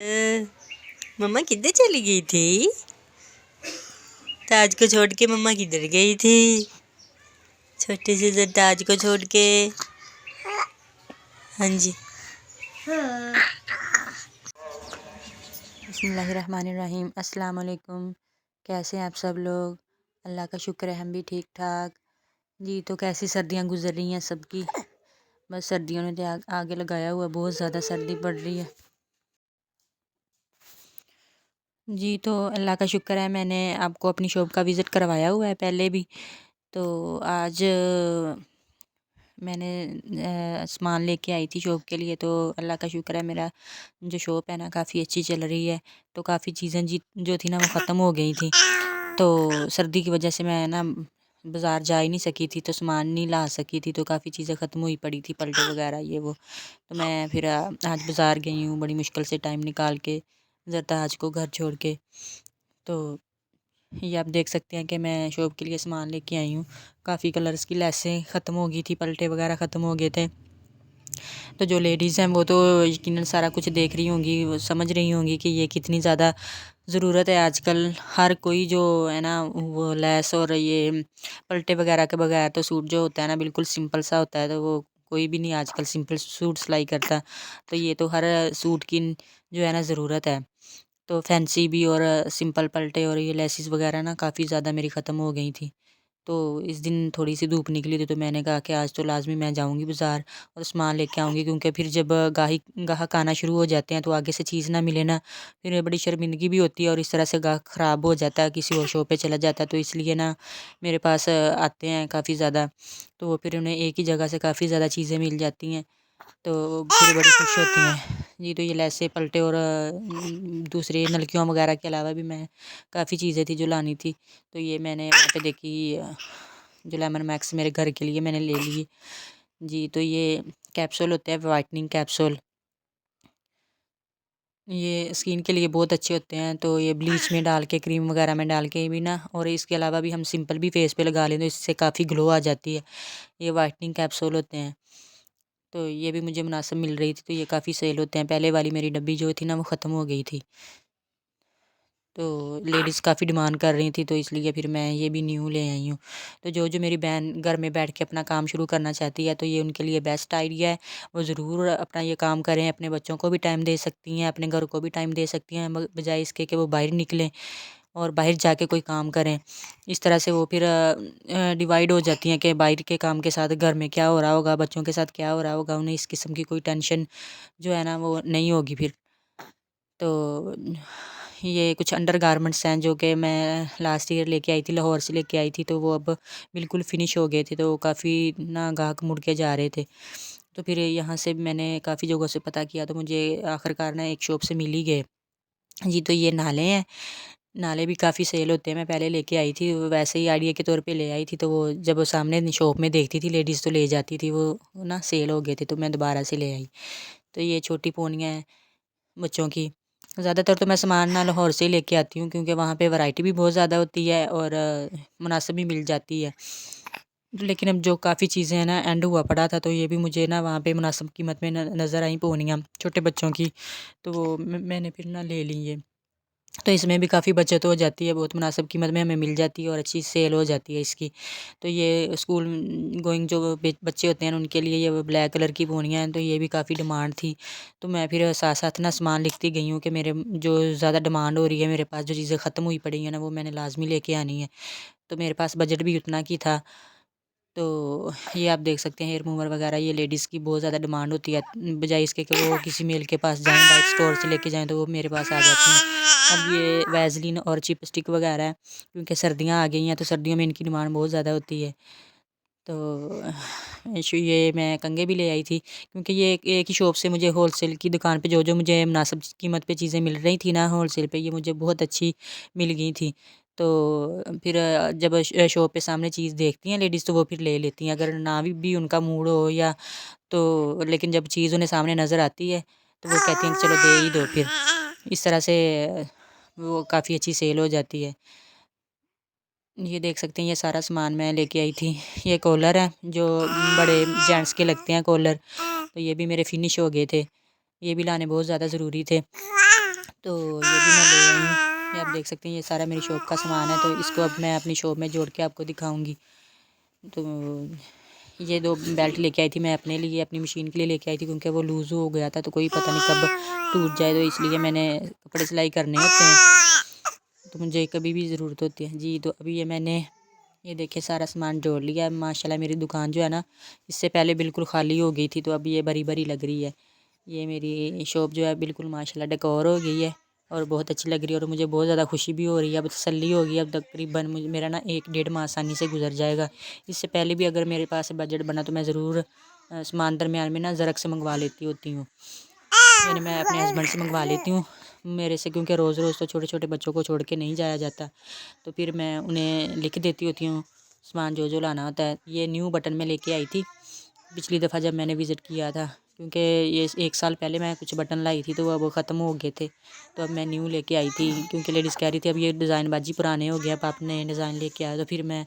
मम्मा किधर चली गई थी? ताज को छोड़ के मम्मा किधर गई थी? छोटे से ताज को छोड़ के। हाँ जी। बिस्मिल्लाहिर्रहमानिर्रहीम। अस्सलाम वालेकुम। कैसे हैं आप सब लोग? अल्लाह का शुक्र है हम भी ठीक ठाक जी। तो कैसी सर्दियाँ गुजर रही हैं सबकी? बस सर्दियों ने आगे लगाया हुआ, बहुत ज़्यादा सर्दी पड़ रही है जी। तो अल्लाह का शुक्र है, मैंने आपको अपनी शॉप का विज़िट करवाया हुआ है पहले भी। तो आज मैंने सामान लेके आई थी शॉप के लिए। तो अल्लाह का शुक्र है, मेरा जो शॉप है ना काफ़ी अच्छी चल रही है। तो काफ़ी चीज़ें जो थी ना वो ख़त्म हो गई थी। तो सर्दी की वजह से मैं ना बाज़ार जा ही नहीं सकी थी, तो सामान नहीं ला सकी थी। तो काफ़ी चीज़ें ख़त्म हुई पड़ी थी, पलटे वगैरह ये वो। तो मैं फिर आज बाज़ार गई हूँ बड़ी मुश्किल से टाइम निकाल के, ज़रताज को घर छोड़ के। तो ये आप देख सकते हैं कि मैं शॉप के लिए सामान लेके आई हूँ। काफ़ी कलर्स की लेसें ख़त्म हो गई थी, पलटे वगैरह ख़त्म हो गए थे। तो जो लेडीज़ हैं वो तो यकीनन सारा कुछ देख रही होंगी, वो समझ रही होंगी कि ये कितनी ज़्यादा ज़रूरत है आजकल। हर कोई जो है ना वो लेस और ये पलटे वगैरह के बगैर तो सूट जो होता है ना बिल्कुल सिंपल सा होता है। तो वो कोई भी नहीं आजकल सिंपल सूट सिलाई करता। तो ये तो हर सूट की जो है ना ज़रूरत है। तो फैंसी भी और सिंपल पलटे और ये लेसिस वगैरह ना काफ़ी ज़्यादा मेरी ख़त्म हो गई थी। तो इस दिन थोड़ी सी धूप निकली थी, तो मैंने कहा कि आज तो लाज़मी मैं जाऊंगी बाज़ार और सामान लेके आऊँगी, क्योंकि फिर जब गाहक आना शुरू हो जाते हैं तो आगे से चीज़ ना मिले ना, फिर बड़ी शर्मिंदगी भी होती है और इस तरह से गाहक ख़राब हो जाता है, किसी और शॉप पे चला जाता है। तो इसलिए ना मेरे पास आते हैं काफ़ी ज़्यादा। तो वो फिर उन्हें एक ही जगह से काफ़ी ज़्यादा चीज़ें मिल जाती हैं, तो फिर बड़ी खुश होती हैं जी। तो ये लेसे पलटे और दूसरे नलकियों वगैरह के अलावा भी मैं काफ़ी चीज़ें थी जो लानी थी। तो ये मैंने वहाँ पे देखी, जो लेमन मैक्स मेरे घर के लिए मैंने ले ली जी। तो ये कैप्सूल होते हैं, वाइटनिंग कैप्सूल, ये स्किन के लिए बहुत अच्छे होते हैं। तो ये ब्लीच में डाल के, क्रीम वगैरह में डाल के भी ना, और इसके अलावा भी हम सिंपल भी फेस पे लगा लें तो इससे काफ़ी ग्लो आ जाती है। ये वाइटनिंग कैप्सूल होते हैं। तो ये भी मुझे मुनासिब मिल रही थी, तो ये काफ़ी सेल होते हैं। पहले वाली मेरी डब्बी जो थी ना वो ख़त्म हो गई थी, तो लेडीज़ काफ़ी डिमांड कर रही थी, तो इसलिए फिर मैं ये भी न्यू ले आई हूँ। तो जो मेरी बहन घर में बैठ के अपना काम शुरू करना चाहती है, तो ये उनके लिए बेस्ट आइडिया है। वो ज़रूर अपना ये काम करें, अपने बच्चों को भी टाइम दे सकती हैं, अपने घर को भी टाइम दे सकती हैं, बजाय इसके कि वो बाहर निकलें और बाहर जाके कोई काम करें। इस तरह से वो फिर डिवाइड हो जाती हैं कि बाहर के काम के साथ घर में क्या हो रहा होगा, बच्चों के साथ क्या हो रहा होगा। उन्हें इस किस्म की कोई टेंशन जो है ना वो नहीं होगी फिर। तो ये कुछ अंडरगारमेंट्स हैं जो कि मैं लास्ट ईयर लेके आई थी, लाहौर से लेके आई थी। तो वो अब बिल्कुल फिनिश हो गए थे, तो काफ़ी ना गाहक मुड़ के जा रहे थे। तो फिर यहाँ से मैंने काफ़ी जगहों से पता किया, तो मुझे आखिरकार ना एक शॉप से मिल ही गए जी। तो ये नाले हैं, नाले भी काफ़ी सेल होते हैं। मैं पहले लेके आई थी, वो वैसे ही आइडिया के तौर पे ले आई थी। तो वो जब वो सामने शॉप में देखती थी लेडीज़ तो ले जाती थी, वो ना सेल हो गए थे, तो मैं दोबारा से ले आई। तो ये छोटी पोनियाँ हैं बच्चों की। ज़्यादातर तो मैं सामान ना लाहौर से ही लेके आती हूँ, क्योंकि वहाँ पे वैरायटी भी बहुत ज़्यादा होती है और मुनासिब भी मिल जाती है। लेकिन अब जो काफ़ी चीज़ें हैं ना एंड हुआ पड़ा था, तो ये भी मुझे ना वहाँ पे मुनासिब कीमत में नज़र आई पोनियाँ छोटे बच्चों की। तो वो मैंने फिर ना ले ली ये। तो इसमें भी काफ़ी बचत हो जाती है, बहुत मुनासिब कीमत में हमें मिल जाती है और अच्छी सेल हो जाती है इसकी। तो ये स्कूल गोइंग जो बच्चे होते हैं उनके लिए ये ब्लैक कलर की पोनियाँ हैं, तो ये भी काफ़ी डिमांड थी। तो मैं फिर साथ साथ ना सामान लिखती गई हूँ कि मेरे जो ज़्यादा डिमांड हो रही है, मेरे पास जो चीज़ें ख़त्म हुई पड़ी हैं ना वो मैंने लाजमी लेके आनी है। तो मेरे पास बजट भी उतना की था। तो ये आप देख सकते हैं हेयर रिमूवर वगैरह, ये लेडीज़ की बहुत ज़्यादा डिमांड होती है, बजाय इसके कि वो किसी मेल के पास जाएँ, बाहर स्टोर से लेके जाएँ, तो वो मेरे पास आ जाती हैं। अब ये वैसलीन और चिपस्टिक वगैरह है, क्योंकि सर्दियाँ आ गई हैं, तो सर्दियों में इनकी डिमांड बहुत ज़्यादा होती है। तो ये मैं कंघे भी ले आई थी, क्योंकि ये एक ही शॉप से मुझे होलसेल की दुकान पे जो मुझे मुनासिब कीमत पे चीज़ें मिल रही थी ना होलसेल पे, ये मुझे बहुत अच्छी मिल गई थी। तो फिर जब शॉप पे सामने चीज़ देखती हैं लेडीज़, तो वो फिर ले लेती हैं, अगर ना भी उनका मूड हो या तो। लेकिन जब चीज़ उन्हें सामने नज़र आती है तो वो कहती हैं कि चलो दे ही दो फिर। इस तरह से वो काफ़ी अच्छी सेल हो जाती है। ये देख सकते हैं ये सारा सामान मैं लेके आई थी। ये कॉलर है जो बड़े जेंट्स के लगते हैं कॉलर, तो ये भी मेरे फिनिश हो गए थे। ये भी लाने बहुत ज़्यादा ज़रूरी थे। तो ये भी मैं ले आई हूँ। ये आप देख सकते हैं, ये सारा मेरी शॉप का सामान है, तो इसको अब मैं अपनी शॉप में जोड़ के आपको दिखाऊंगी। तो ये 2 बेल्ट लेके आई थी मैं अपने लिए, अपनी मशीन के लिए लेके आई थी, क्योंकि वो लूज़ हो गया था, तो कोई पता नहीं कब टूट जाए, तो इसलिए मैंने कपड़े सिलाई करने होते हैं, तो मुझे कभी भी ज़रूरत होती है जी। तो अभी ये देखिए सारा सामान जोड़ लिया है। माशाल्लाह मेरी दुकान जो है ना, इससे पहले बिल्कुल खाली हो गई थी, तो अभी ये भरी भरी लग रही है। ये मेरी शॉप जो है बिल्कुल माशाल्लाह डेकोर हो गई है और बहुत अच्छी लग रही है, और मुझे बहुत ज़्यादा खुशी भी हो रही है। अब तसल्ली हो गई है, अब तकरीबन मुझे मेरा ना 1 डेढ़ माह आसानी से गुजर जाएगा। इससे पहले भी अगर मेरे पास बजट बना तो मैं ज़रूर सामान दरमियान में ना ज़रक से मंगवा लेती होती हूँ, यानी मैं अपने हस्बैंड से मंगवा लेती हूँ मेरे से, क्योंकि रोज़ रोज़ तो छोटे छोटे बच्चों को छोड़ के नहीं जाया जाता, तो फिर मैं उन्हें लिख देती होती हूँ सामान जो जो लाना होता है। ये न्यू बटन में लेके आई थी पिछली दफ़ा जब मैंने विज़िट किया था, क्योंकि ये 1 साल पहले मैं कुछ बटन लाई थी, तो वो ख़त्म हो गए थे, तो अब मैं न्यू लेके आई थी, क्योंकि लेडीज़ कह रही थी अब ये डिज़ाइन बाजी पुराने हो गए, अब आप नए डिज़ाइन लेके आए, तो फिर मैं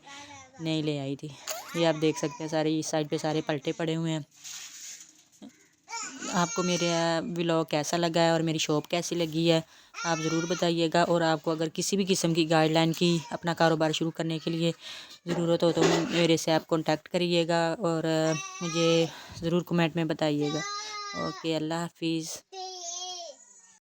नई ले आई थी। ये आप देख सकते हैं सारे इस साइड पे सारे पलटे पड़े हुए हैं। आपको मेरा व्लॉग कैसा लगा है और मेरी शॉप कैसी लगी है, आप ज़रूर बताइएगा। और आपको अगर किसी भी किस्म की गाइडलाइन की अपना कारोबार शुरू करने के लिए ज़रूरत हो तो मेरे से आप कांटेक्ट करिएगा, और मुझे ज़रूर कमेंट में बताइएगा। ओके, अल्लाह हाफिज़।